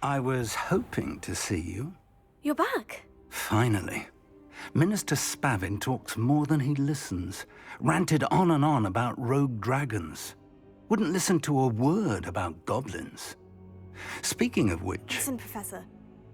I was hoping to see you. You're back. Finally. Minister Spavin talks more than he listens. Ranted on and on about rogue dragons. Wouldn't listen to a word about goblins. Speaking of which... Listen, Professor.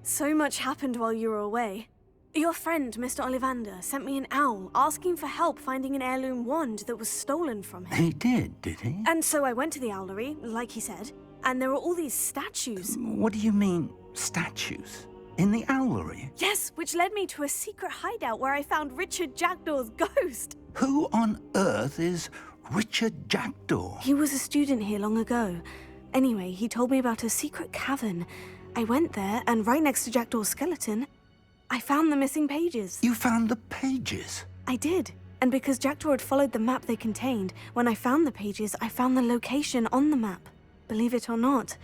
So much happened while you were away. Your friend, Mr. Ollivander, sent me an owl asking for help finding an heirloom wand that was stolen from him. He did he? And so I went to the owlery, like he said, and there were all these statues. What do you mean, statues? In the owlery? Yes, which led me to a secret hideout where I found Richard Jackdaw's ghost. Who on earth is Richard Jackdaw? He was a student here long ago. Anyway, he told me about a secret cavern. I went there, and right next to Jackdaw's skeleton, I found the missing pages. You found the pages? I did. And because Jackdaw had followed the map they contained, when I found the pages, I found the location on the map. Believe it or not,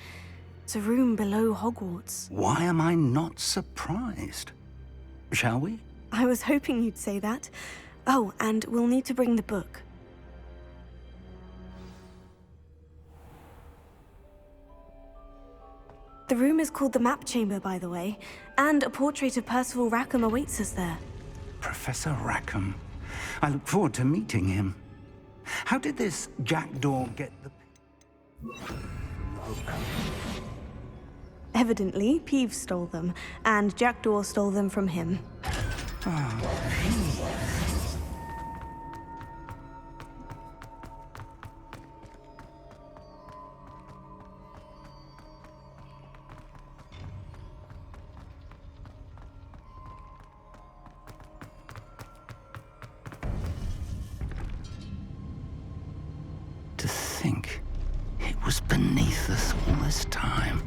it's a room below Hogwarts. Why am I not surprised? Shall we? I was hoping you'd say that. Oh, and we'll need to bring the book. The room is called the Map Chamber, by the way, and a portrait of Percival Rackham awaits us there. Professor Rackham. I look forward to meeting him. How did this Jackdaw get the... Evidently, Peeves stole them, and Jackdaw stole them from him. To think it was beneath us all this time.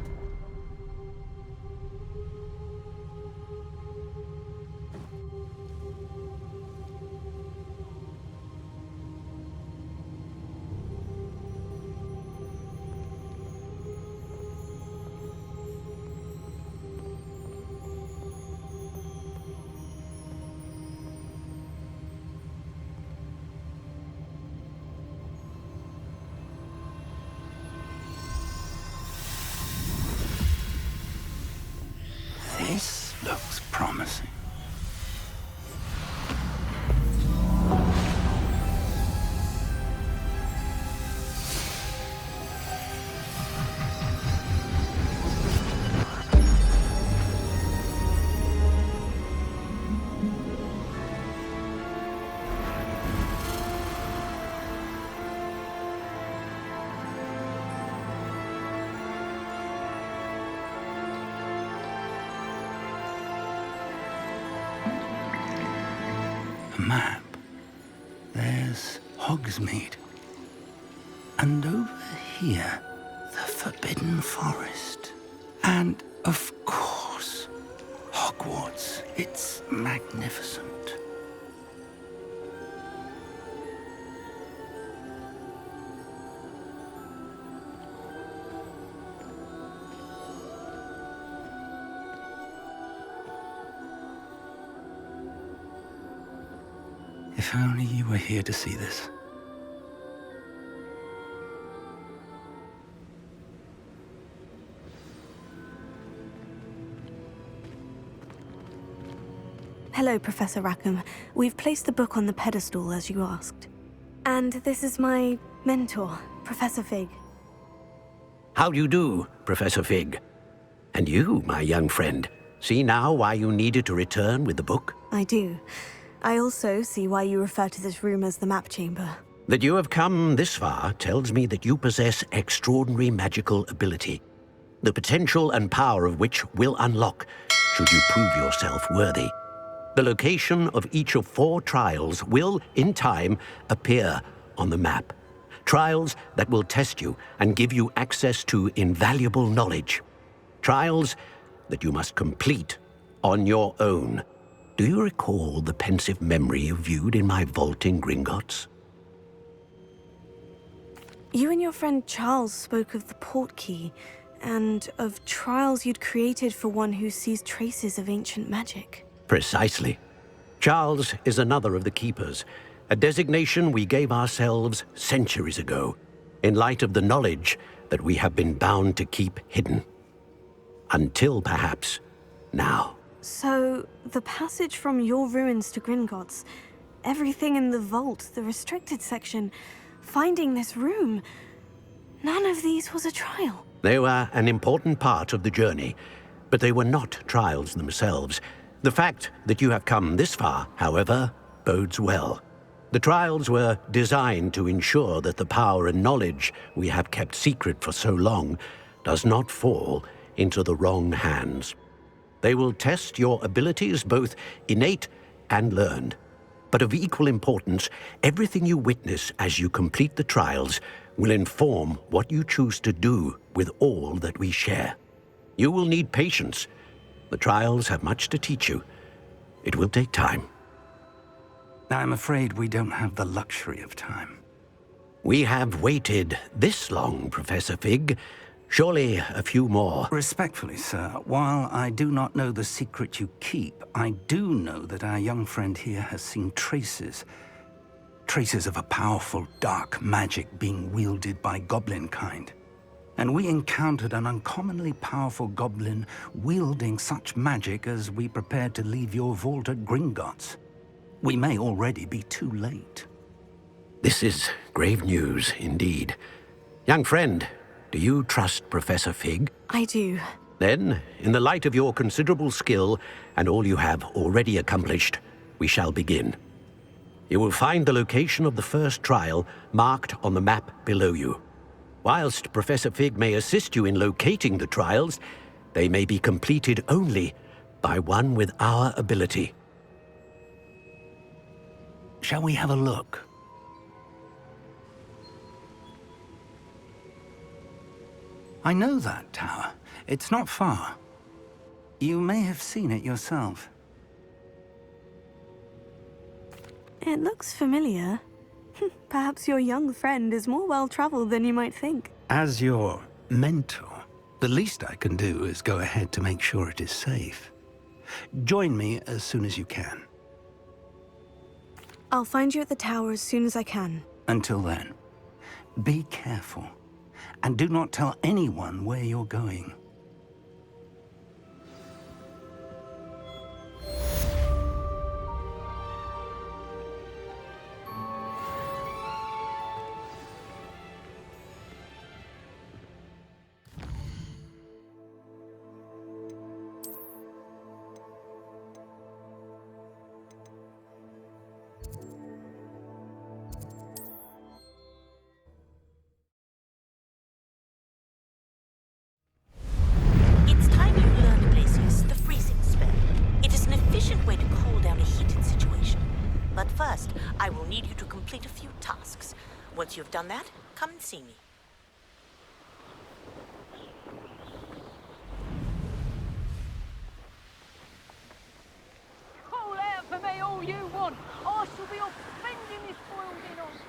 This looks promising. Map. There's Hogsmeade. And over here, the Forbidden Forest. And, of course, Hogwarts. It's magnificent. If only you were here to see this. Hello, Professor Rackham. We've placed the book on the pedestal, as you asked. And this is my mentor, Professor Fig. How do you do, Professor Fig? And you, my young friend, see now why you needed to return with the book? I do. I also see why you refer to this room as the Map Chamber. That you have come this far tells me that you possess extraordinary magical ability, the potential and power of which will unlock should you prove yourself worthy. The location of each of 4 trials will, in time, appear on the map. Trials that will test you and give you access to invaluable knowledge. Trials that you must complete on your own. Do you recall the pensive memory you viewed in my vault in Gringotts? You and your friend Charles spoke of the portkey, and of trials you'd created for one who sees traces of ancient magic. Precisely. Charles is another of the Keepers, a designation we gave ourselves centuries ago, in light of the knowledge that we have been bound to keep hidden. Until perhaps now. So, the passage from your ruins to Gringotts, everything in the vault, the restricted section, finding this room, none of these was a trial. They were an important part of the journey, but they were not trials themselves. The fact that you have come this far, however, bodes well. The trials were designed to ensure that the power and knowledge we have kept secret for so long does not fall into the wrong hands. They will test your abilities, both innate and learned. But of equal importance, everything you witness as you complete the trials will inform what you choose to do with all that we share. You will need patience. The trials have much to teach you. It will take time. I'm afraid we don't have the luxury of time. We have waited this long, Professor Fig. Surely a few more. Respectfully, sir, while I do not know the secret you keep, I do know that our young friend here has seen traces of a powerful dark magic being wielded by goblin kind. And we encountered an uncommonly powerful goblin wielding such magic as we prepared to leave your vault at Gringotts. We may already be too late. This is grave news indeed. Young friend, do you trust Professor Fig? I do. Then, in the light of your considerable skill and all you have already accomplished, we shall begin. You will find the location of the first trial marked on the map below you. Whilst Professor Fig may assist you in locating the trials, they may be completed only by one with our ability. Shall we have a look? I know that tower. It's not far. You may have seen it yourself. It looks familiar. Perhaps your young friend is more well-traveled than you might think. As your mentor, the least I can do is go ahead to make sure it is safe. Join me as soon as you can. I'll find you at the tower as soon as I can. Until then, be careful, and do not tell anyone where you're going. I will need you to complete a few tasks. Once you've done that, come and see me. Call out for me all you want. I shall be offending this boiled in on you.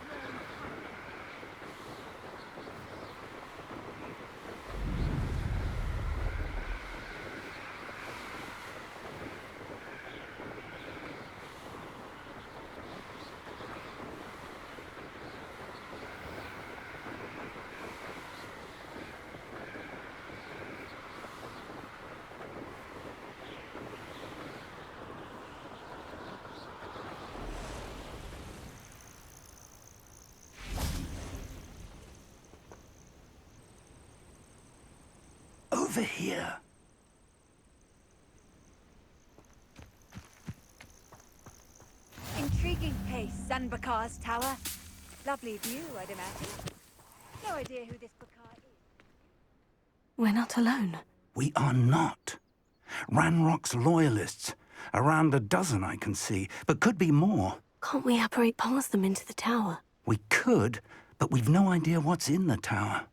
Over here. Intriguing place, Sanbakar's tower. Lovely view, I'd imagine. No idea who this Bakar is. We're not alone. We are not. Ranrock's loyalists. Around a dozen I can see, but could be more. Can't we apparate past them into the tower? We could, but we've no idea what's in the tower.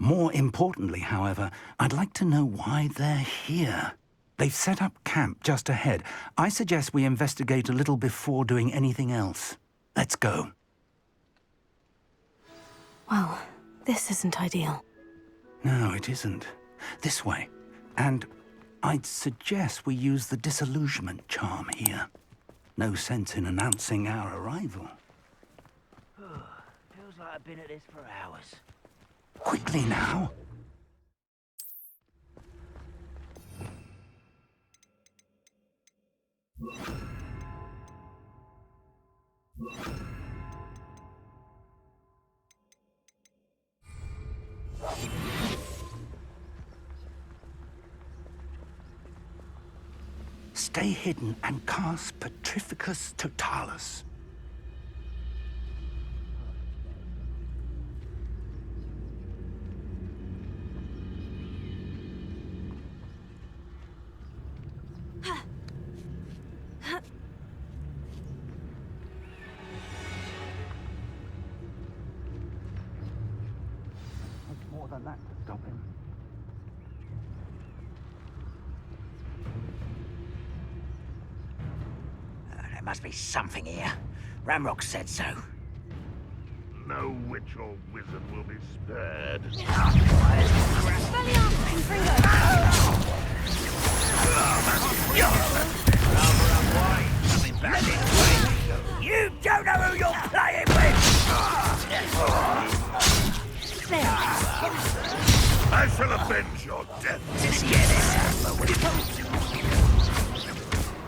More importantly, however, I'd like to know why they're here. They've set up camp just ahead. I suggest we investigate a little before doing anything else. Let's go. Well, this isn't ideal. No, it isn't. This way. And I'd suggest we use the disillusionment charm here. No sense in announcing our arrival. Feels like I've been at this for hours. Quickly now. Stay hidden and cast Petrificus Totalis. More than that to stop him. There must be something here. Ramrock said so. No witch or wizard will be spared. You don't know who you're playing with! I shall avenge your death.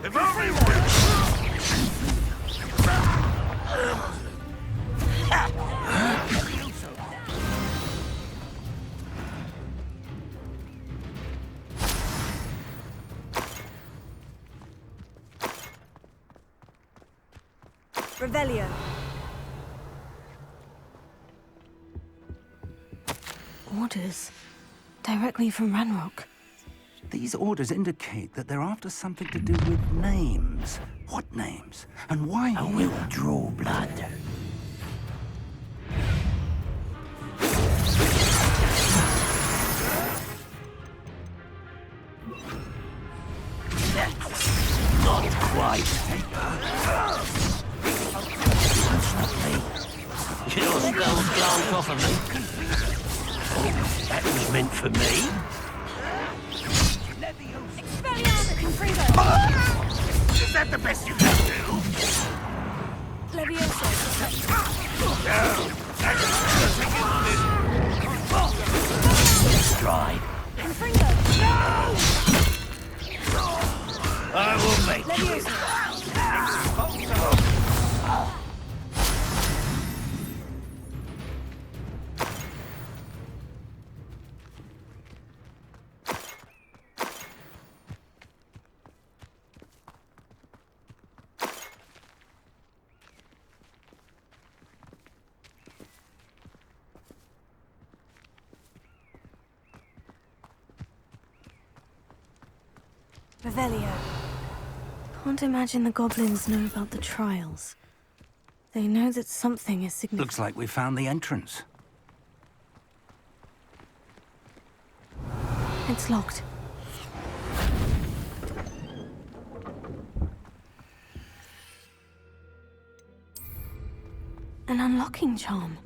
If only Revelio. Orders. Directly from Ranrock. These orders indicate that they're after something to do with names. What names? And why? And we'll draw blood. Not quite. That's not me. Your spells glance off of me. Oh, that was meant for me. is that the best you can do? Levioso. Dry. I will make you. Revelio. Can't imagine the goblins know about the trials. They know that something is significant. Looks like we found the entrance. It's locked. An unlocking charm.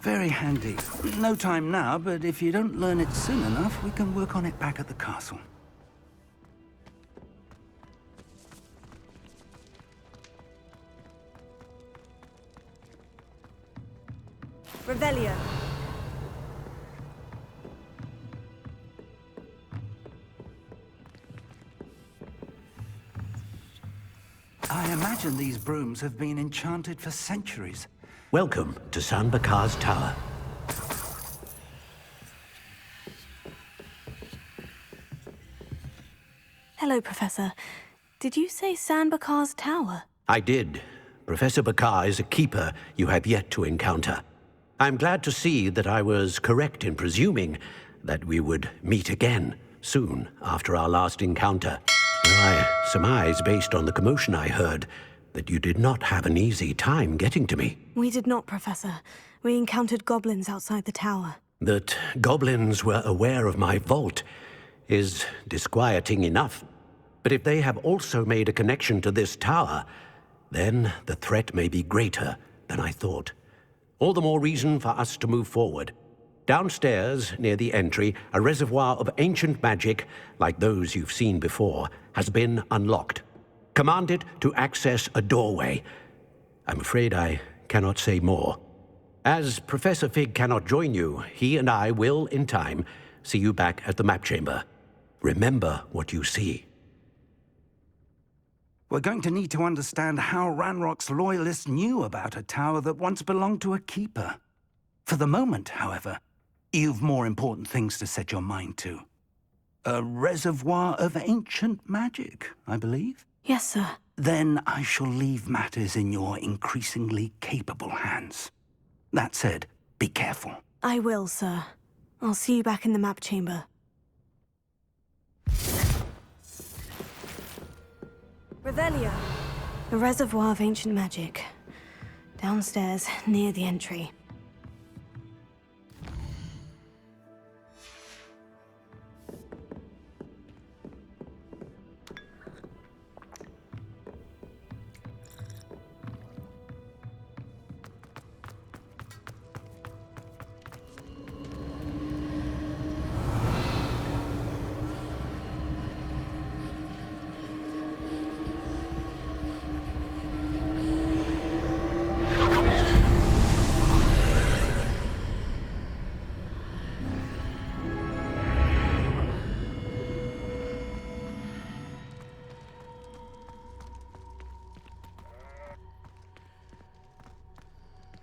Very handy. No time now, but if you don't learn it soon enough, we can work on it back at the castle. Revelio. I imagine these brooms have been enchanted for centuries. Welcome to San Bakar's Tower. Hello, Professor. Did you say San Bakar's Tower? I did. Professor Bakar is a keeper you have yet to encounter. I'm glad to see that I was correct in presuming that we would meet again soon after our last encounter. I surmise, based on the commotion I heard, that you did not have an easy time getting to me. We did not, Professor. We encountered goblins outside the tower. That goblins were aware of my vault is disquieting enough. But if they have also made a connection to this tower, then the threat may be greater than I thought. All the more reason for us to move forward. Downstairs, near the entry, a reservoir of ancient magic, like those you've seen before, has been unlocked. Command it to access a doorway. I'm afraid I cannot say more. As Professor Fig cannot join you, he and I will, in time, see you back at the map chamber. Remember what you see. We're going to need to understand how Ranrock's loyalists knew about a tower that once belonged to a keeper. For the moment, however, you've more important things to set your mind to. A reservoir of ancient magic, I believe. Yes, sir. Then I shall leave matters in your increasingly capable hands. That said, be careful. I will, sir. I'll see you back in the map chamber. Revelio. A reservoir of ancient magic. Downstairs, near the entry.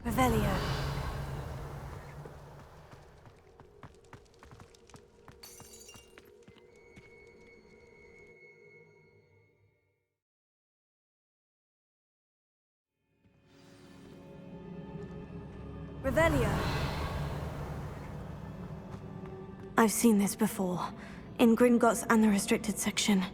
Revelio. Revelio. I've seen this before, in Gringotts and the restricted section.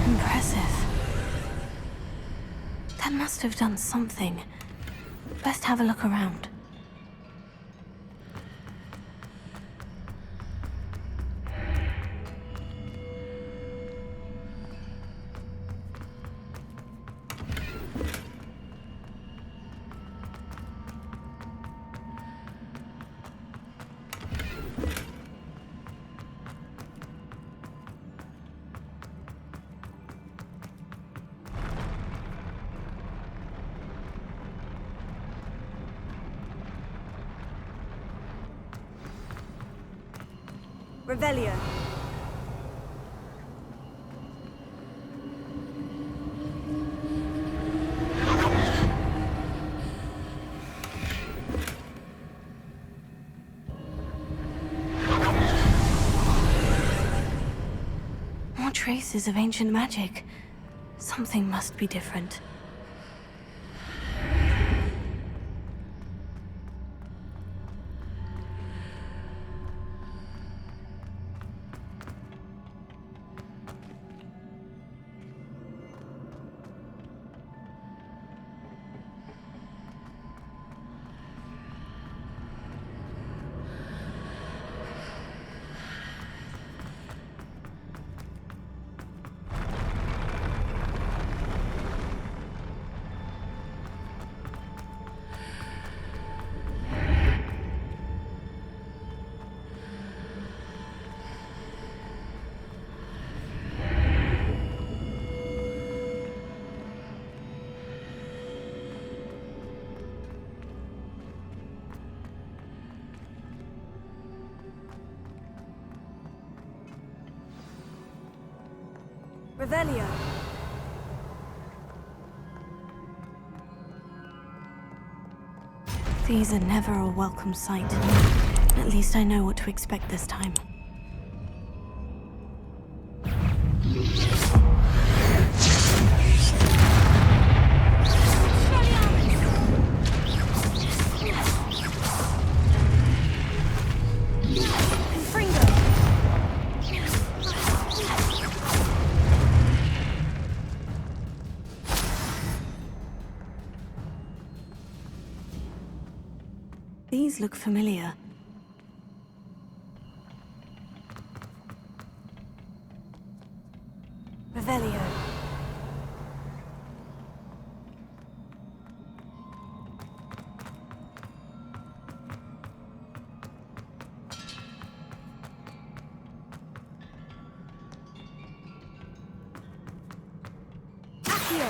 Impressive. That must have done something. Best have a look around. Revelio. More traces of ancient magic. Something must be different. Revelio. These are never a welcome sight. At least I know what to expect this time. These look familiar. Revelio. Accio.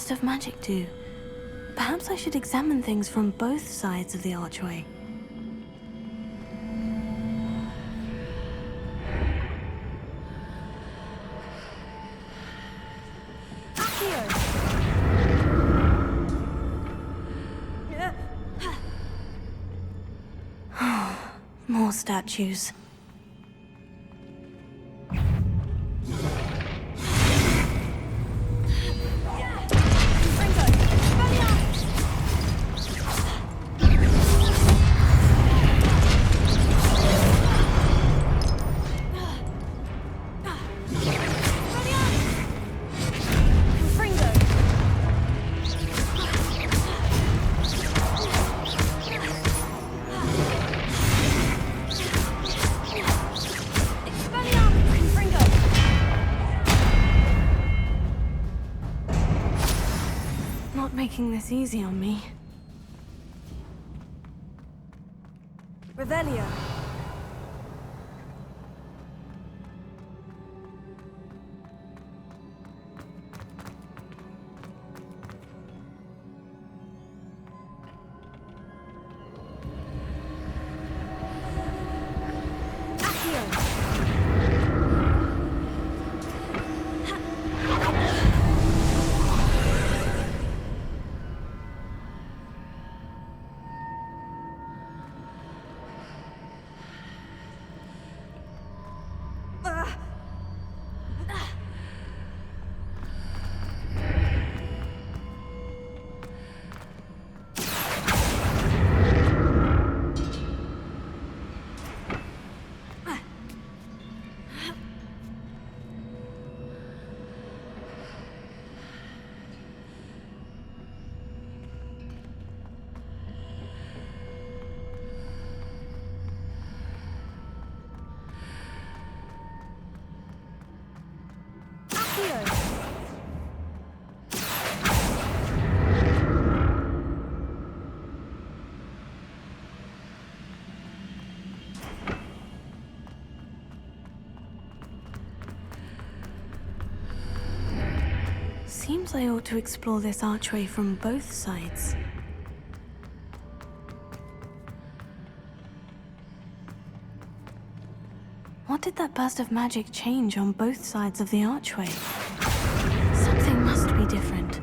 Burst of Magic do? Perhaps I should examine things from both sides of the archway. More statues. Making this easy on me. Revelio. Seems I ought to explore this archway from both sides. What did that burst of magic change on both sides of the archway? Something must be different.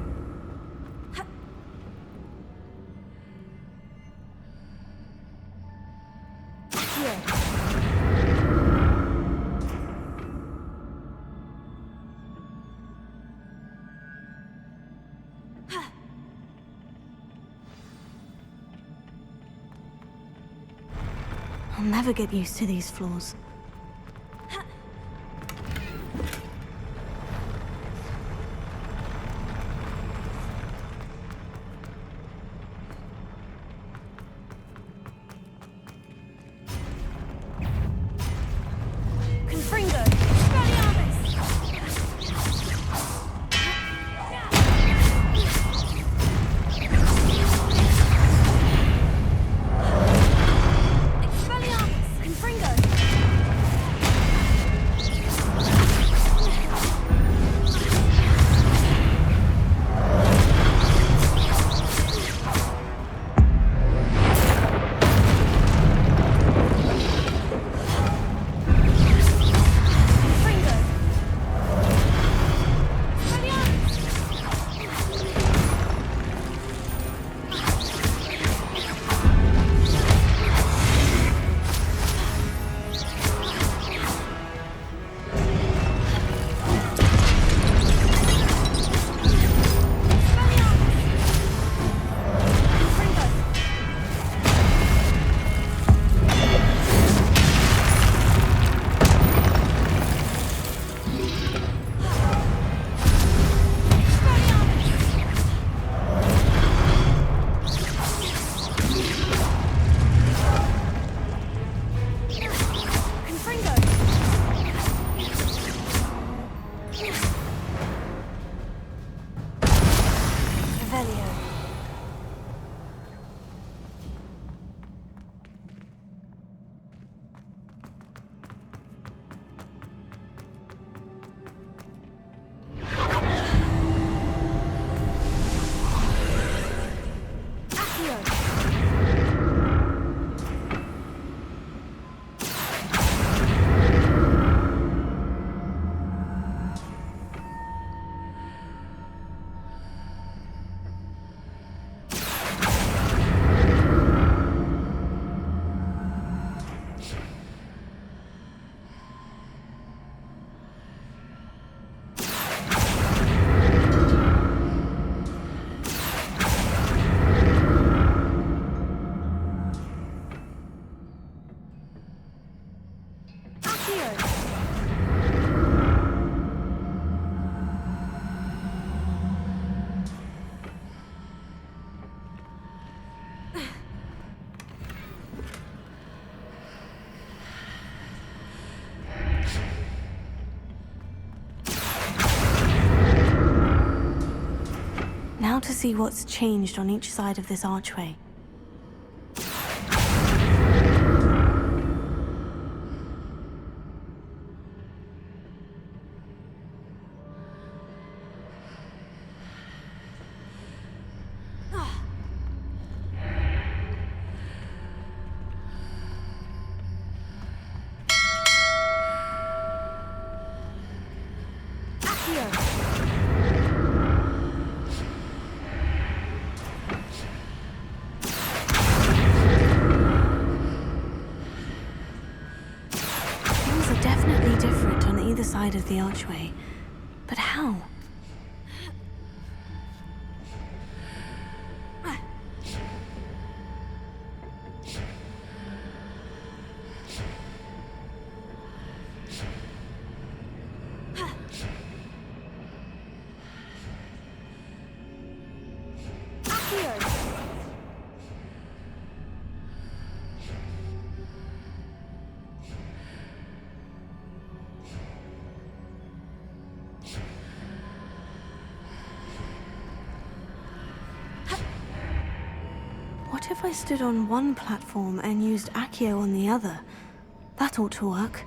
I'll never get used to these floors. Now to see what's changed on each side of this archway. Definitely different on either side of the archway. But how? What if I stood on one platform and used Accio on the other? That ought to work.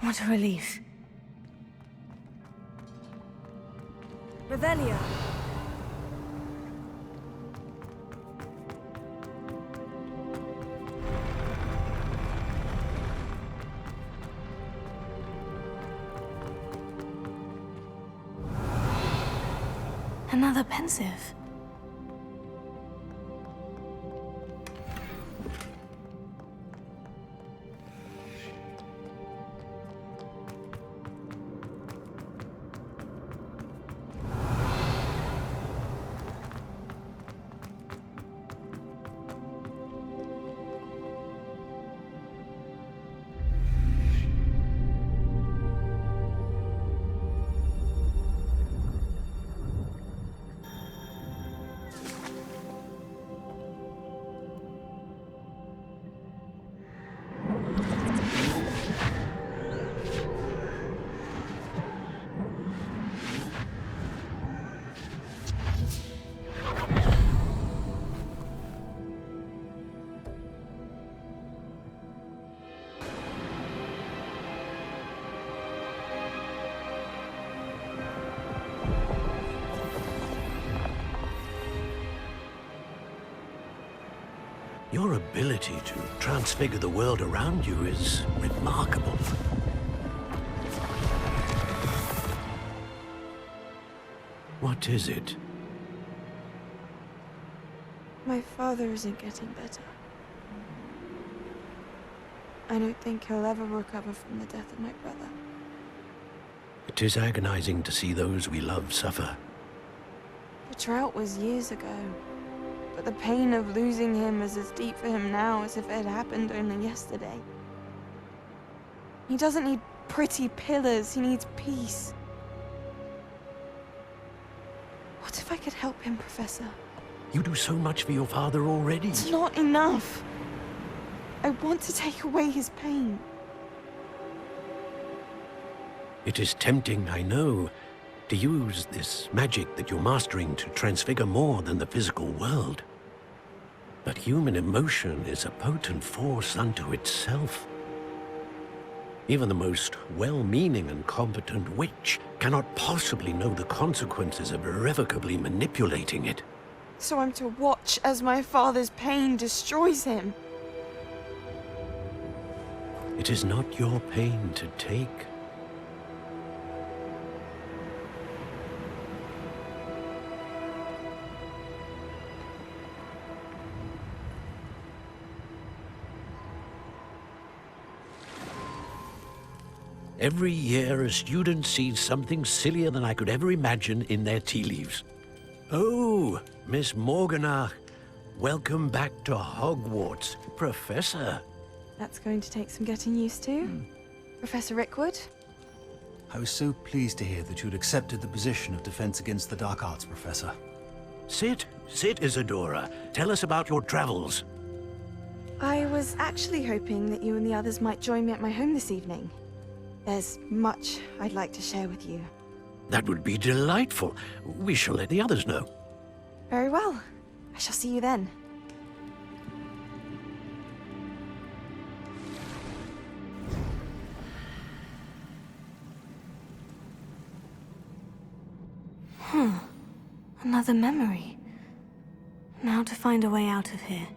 What a relief. Revelio. Another pensive. Your ability to transfigure the world around you is remarkable. What is it? My father isn't getting better. I don't think he'll ever recover from the death of my brother. It is agonizing to see those we love suffer. The drought was years ago, but the pain of losing him is as deep for him now as if it had happened only yesterday. He doesn't need pretty pillars, he needs peace. What if I could help him, Professor? You do so much for your father already. It's not enough. I want to take away his pain. It is tempting, I know, to use this magic that you're mastering to transfigure more than the physical world. But human emotion is a potent force unto itself. Even the most well-meaning and competent witch cannot possibly know the consequences of irrevocably manipulating it. So I'm to watch as my father's pain destroys him. It is not your pain to take. Every year, a student sees something sillier than I could ever imagine in their tea leaves. Oh, Miss Morganach, welcome back to Hogwarts, Professor. That's going to take some getting used to. Professor Rookwood? I was so pleased to hear that you'd accepted the position of Defense Against the Dark Arts, Professor. Sit, Isadora. Tell us about your travels. I was actually hoping that you and the others might join me at my home this evening. There's much I'd like to share with you. That would be delightful. We shall let the others know. Very well. I shall see you then. Another memory. Now to find a way out of here.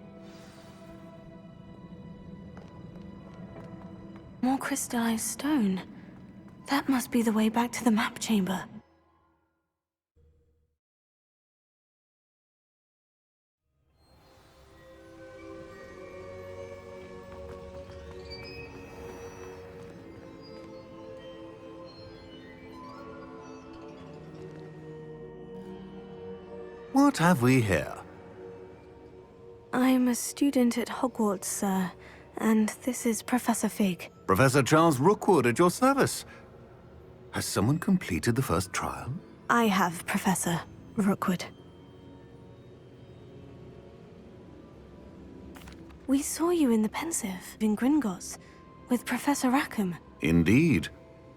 More crystallized stone. That must be the way back to the map chamber. What have we here? I'm a student at Hogwarts, sir, and this is Professor Fig. Professor Charles Rookwood at your service. Has someone completed the first trial? I have, Professor Rookwood. We saw you in the Pensive in Gringotts with Professor Rackham. Indeed.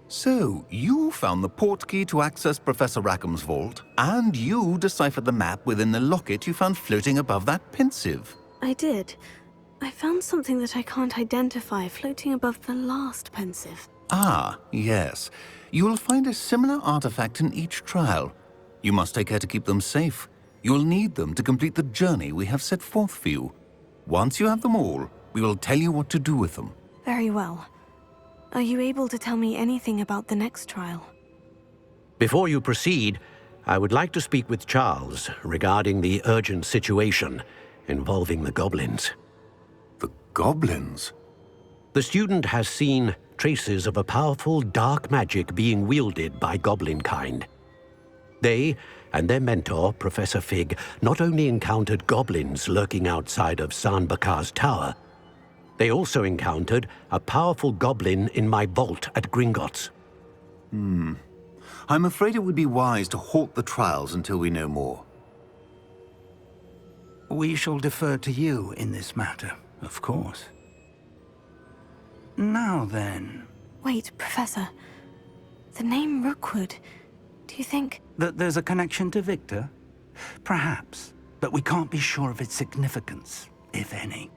So, you found the portkey to access Professor Rackham's vault, and you deciphered the map within the locket you found floating above that Pensive. I did. I found something that I can't identify floating above the last Pensive. Ah, yes. You will find a similar artifact in each trial. You must take care to keep them safe. You will need them to complete the journey we have set forth for you. Once you have them all, we will tell you what to do with them. Very well. Are you able to tell me anything about the next trial? Before you proceed, I would like to speak with Charles regarding the urgent situation involving the goblins. The goblins? The student has seen traces of a powerful dark magic being wielded by goblin kind. They and their mentor, Professor Fig, not only encountered goblins lurking outside of San Bakar's tower, they also encountered a powerful goblin in my vault at Gringotts. I'm afraid it would be wise to halt the trials until we know more. We shall defer to you in this matter, of course. Now then... Wait, Professor. The name Rookwood. Do you think... That there's a connection to Victor? Perhaps, but we can't be sure of its significance, if any.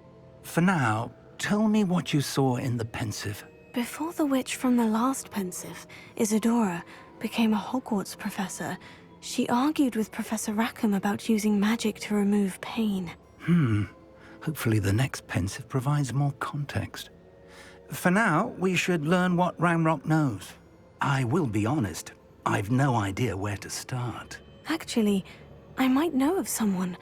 For now, tell me what you saw in the Pensive. Before the witch from the last Pensive, Isadora, became a Hogwarts professor, she argued with Professor Rackham about using magic to remove pain. Hopefully the next Pensive provides more context. For now, we should learn what Ranrock knows. I will be honest, I've no idea where to start. Actually, I might know of someone.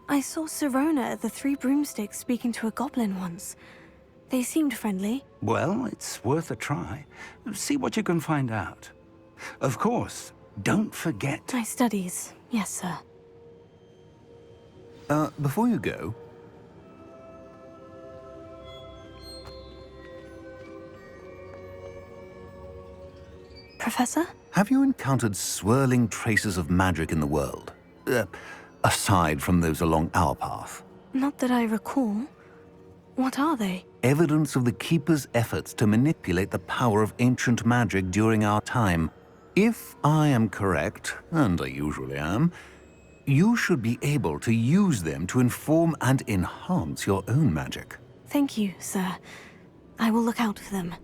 I saw Sirona at the Three Broomsticks speaking to a goblin once. They seemed friendly. Well, it's worth a try. See what you can find out. Of course, don't forget... My studies, yes, sir. Before you go... Professor? Have you encountered swirling traces of magic in the world? Aside from those along our path? Not that I recall. What are they? Evidence of the Keeper's efforts to manipulate the power of ancient magic during our time. If I am correct, and I usually am, you should be able to use them to inform and enhance your own magic. Thank you, sir. I will look out for them.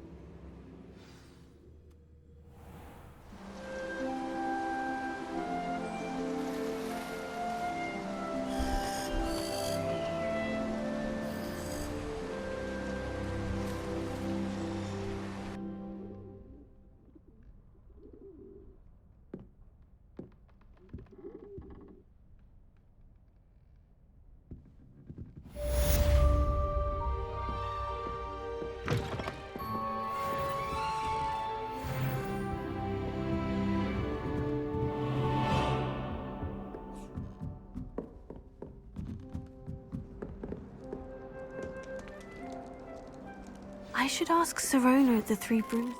I should ask Sirona at the Three Brooms.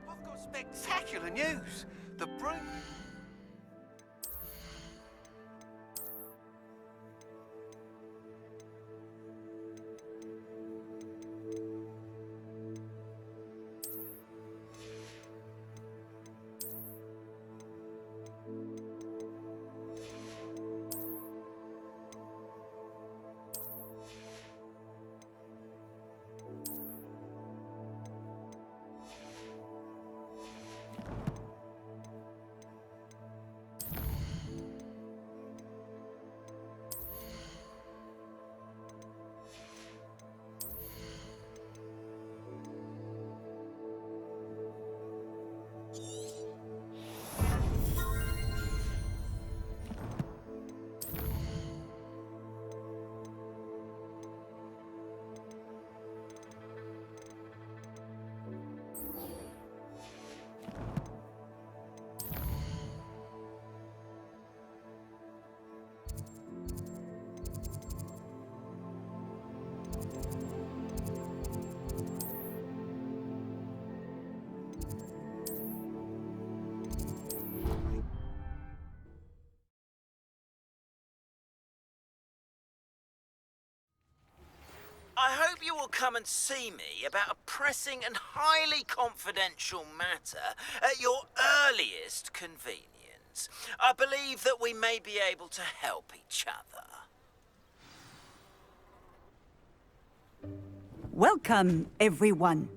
I've got spectacular news. The broom... I hope you will come and see me about a pressing and highly confidential matter at your earliest convenience. I believe that we may be able to help each other. Welcome, everyone.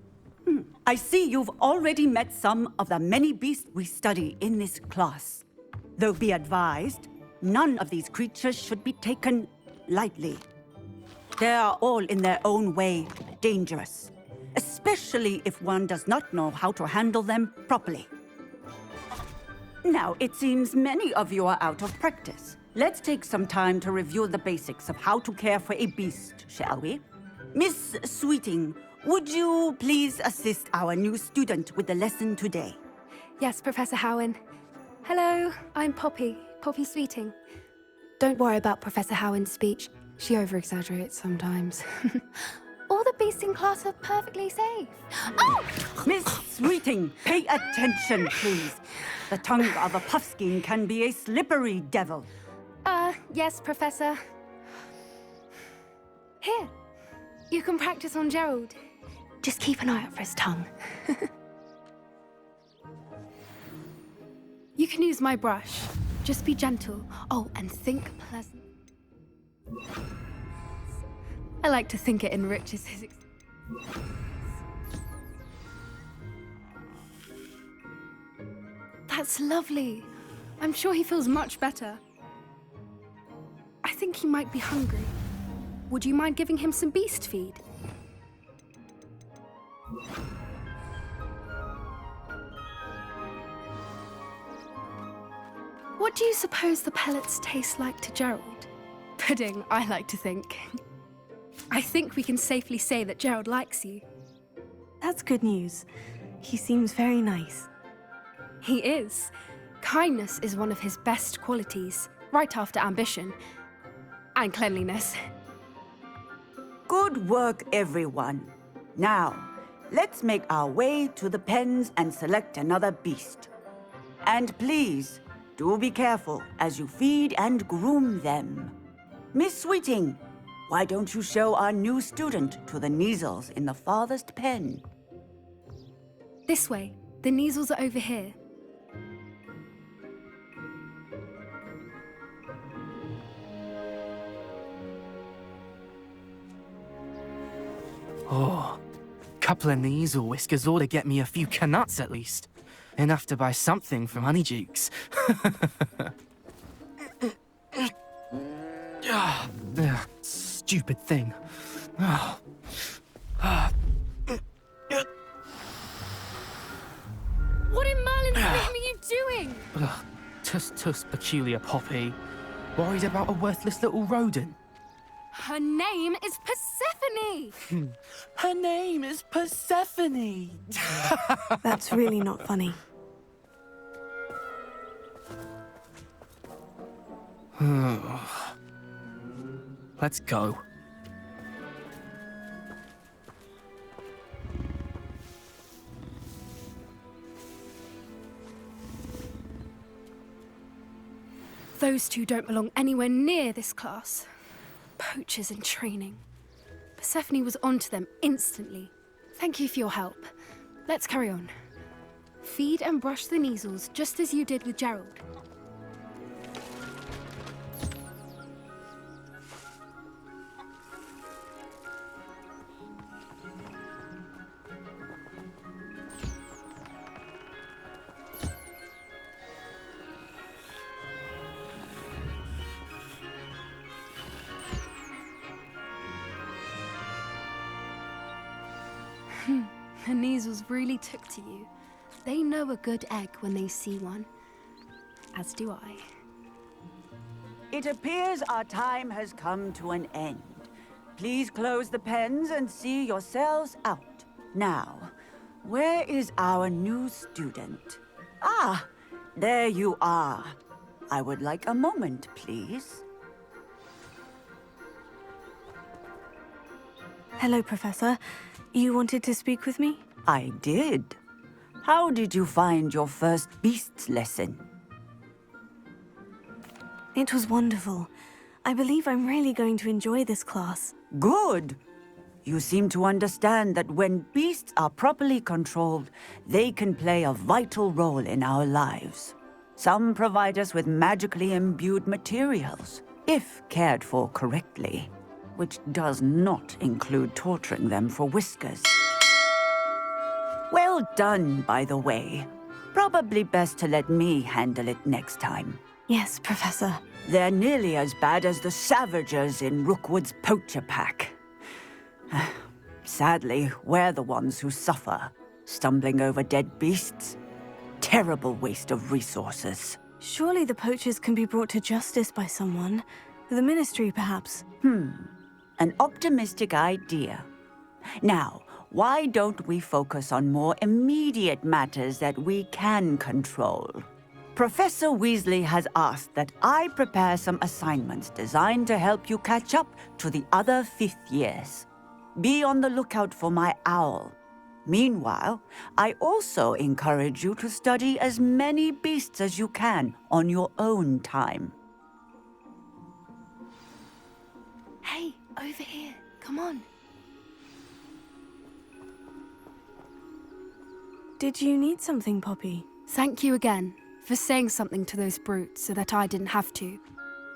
I see you've already met some of the many beasts we study in this class. Though be advised, none of these creatures should be taken lightly. They are all in their own way dangerous, especially if one does not know how to handle them properly. Now, it seems many of you are out of practice. Let's take some time to review the basics of how to care for a beast, shall we? Miss Sweeting, would you please assist our new student with the lesson today? Yes, Professor Howin. Hello, I'm Poppy Sweeting. Don't worry about Professor Howin's speech. She over-exaggerates sometimes. All the beasts in class are perfectly safe. Oh! Miss Sweeting, pay attention, please. The tongue of a puffskein can be a slippery devil. Yes, Professor. Here, you can practice on Gerald. Just keep an eye out for his tongue. You can use my brush. Just be gentle. Oh, and think pleasant. I like to think it enriches his That's lovely. I'm sure he feels much better. I think he might be hungry. Would you mind giving him some beast feed? What do you suppose the pellets taste like to Gerald? Pudding, I like to think. I think we can safely say that Gerald likes you. That's good news. He seems very nice. He is. Kindness is one of his best qualities, right after ambition. And cleanliness. Good work, everyone. Now, let's make our way to the pens and select another beast. And please, do be careful as you feed and groom them. Miss Sweeting, why don't you show our new student to the Kneazles in the farthest pen? This way. The Kneazles are over here. Oh, couple of Kneazle whiskers ought to get me a few canuts at least. Enough to buy something from Honeydukes. Stupid thing. What in Merlin's name are you doing? Tuss, peculiar Poppy. Worried about a worthless little rodent. Her name is Persephone! Her name is Persephone! That's really not funny. Let's go. Those two don't belong anywhere near this class. Poachers in training. Persephone was onto them instantly. Thank you for your help. Let's carry on. Feed and brush the Kneazles just as you did with Gerald. The Kneazles really took to you. They know a good egg when they see one. As do I. It appears our time has come to an end. Please close the pens and see yourselves out. Now, where is our new student? Ah, there you are. I would like a moment, please. Hello, Professor. You wanted to speak with me? I did. How did you find your first beasts lesson? It was wonderful. I believe I'm really going to enjoy this class. Good. You seem to understand that when beasts are properly controlled, they can play a vital role in our lives. Some provide us with magically imbued materials, if cared for correctly, which does not include torturing them for whiskers. Well, Well done, by the way. Probably best to let me handle it next time. Yes, Professor. They're nearly as bad as the Savagers in Rookwood's poacher pack. Sadly, we're the ones who suffer, stumbling over dead beasts. Terrible waste of resources. Surely the poachers can be brought to justice by someone. The Ministry, perhaps. An optimistic idea. Now, why don't we focus on more immediate matters that we can control? Professor Weasley has asked that I prepare some assignments designed to help you catch up to the other 5th years. Be on the lookout for my owl. Meanwhile, I also encourage you to study as many beasts as you can on your own time. Hey, over here. Come on. Did you need something, Poppy? Thank you again for saying something to those brutes so that I didn't have to.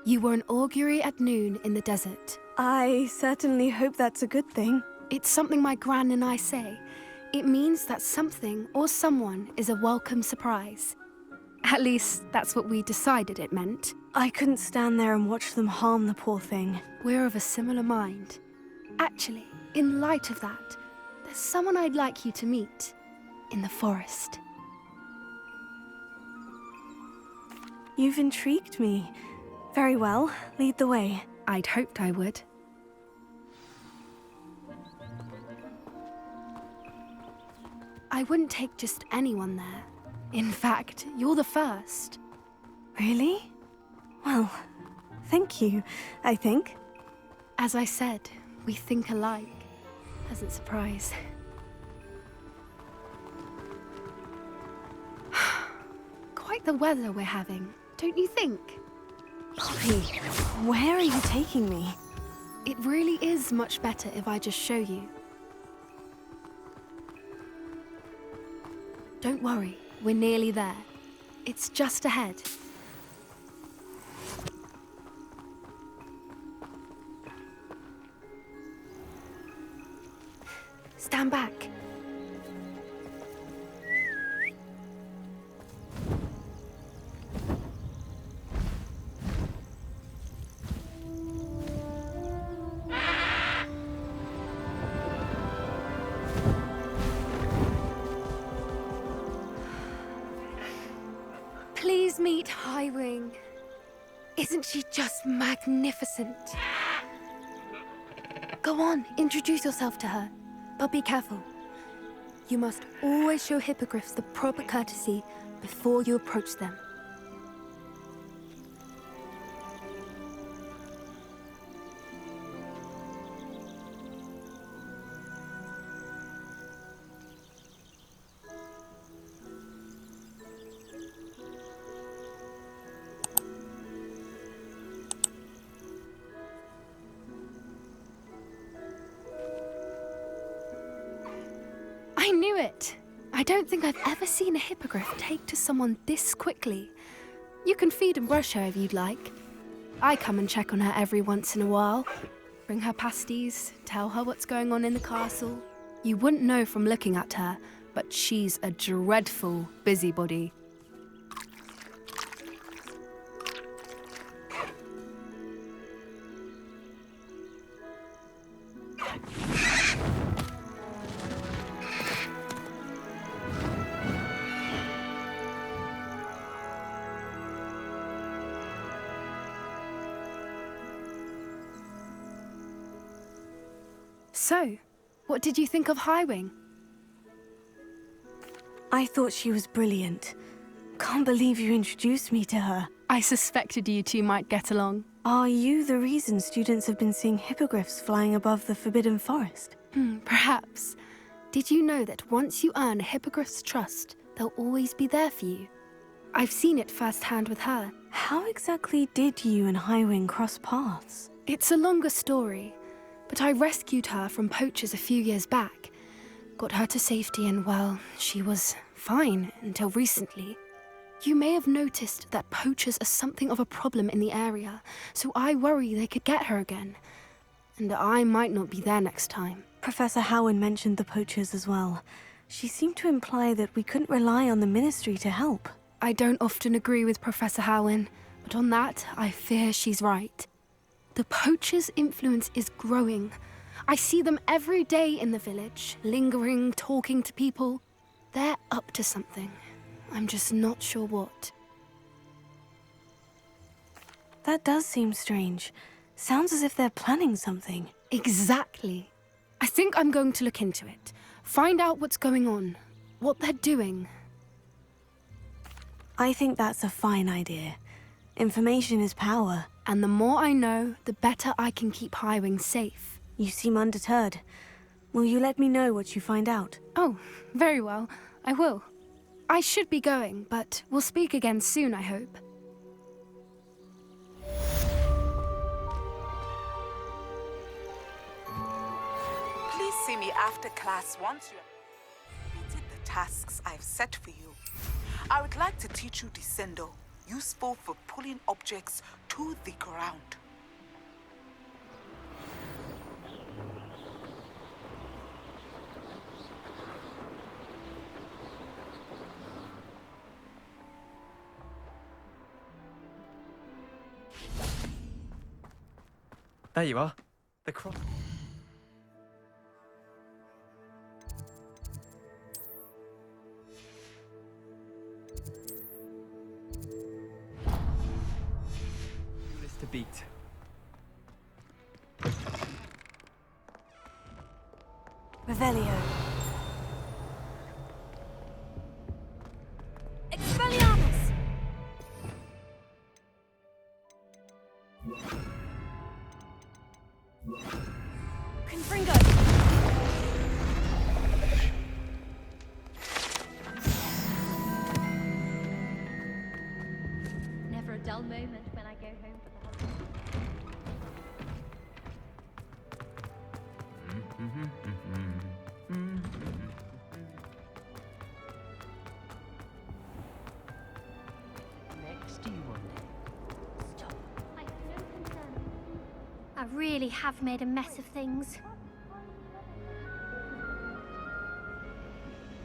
You were an augury at noon in the desert. I certainly hope that's a good thing. It's something my gran and I say. It means that something or someone is a welcome surprise. At least, that's what we decided it meant. I couldn't stand there and watch them harm the poor thing. We're of a similar mind. Actually, in light of that, there's someone I'd like you to meet. In the forest. You've intrigued me. Very well, lead the way. I'd hoped I would. I wouldn't take just anyone there. In fact, you're the first. Really? Well, thank you, I think. As I said, we think alike. Pleasant surprise. Quite the weather we're having, don't you think? Poppy, where are you taking me? It really is much better if I just show you. Don't worry, we're nearly there. It's just ahead. Stand back. Please meet Highwing. Isn't she just magnificent? Go on, introduce yourself to her. But be careful. You must always show hippogriffs the proper courtesy before you approach them. I knew it! I don't think I've ever seen a hippogriff take to someone this quickly. You can feed and brush her if you'd like. I come and check on her every once in a while. Bring her pasties, tell her what's going on in the castle. You wouldn't know from looking at her, but she's a dreadful busybody. So, what did you think of Highwing? I thought she was brilliant. Can't believe you introduced me to her. I suspected you two might get along. Are you the reason students have been seeing hippogriffs flying above the Forbidden Forest? Perhaps. Did you know that once you earn a hippogriff's trust, they'll always be there for you? I've seen it firsthand with her. How exactly did you and Highwing cross paths? It's a longer story, but I rescued her from poachers a few years back. Got her to safety and, well, she was fine until recently. You may have noticed that poachers are something of a problem in the area, so I worry they could get her again. And I might not be there next time. Professor Howard mentioned the poachers as well. She seemed to imply that we couldn't rely on the Ministry to help. I don't often agree with Professor Howin, but on that, I fear she's right. The poachers' influence is growing. I see them every day in the village, lingering, talking to people. They're up to something. I'm just not sure what. That does seem strange. Sounds as if they're planning something. Exactly. I think I'm going to look into it. Find out what's going on, what they're doing. I think that's a fine idea. Information is power. And the more I know, the better I can keep Highwing safe. You seem undeterred. Will you let me know what you find out? Oh, very well. I will. I should be going, but we'll speak again soon, I hope. Please see me after class once you have completed the tasks I've set for you. I would like to teach you Descendo, useful for pulling objects to the ground. There you are. The cross. To beat. Revelio. Expelliarmus! Confringo! Never a dull moment when I go home for the holidays. Next to you one day. Stop. I have no concern. I really have made a mess of things.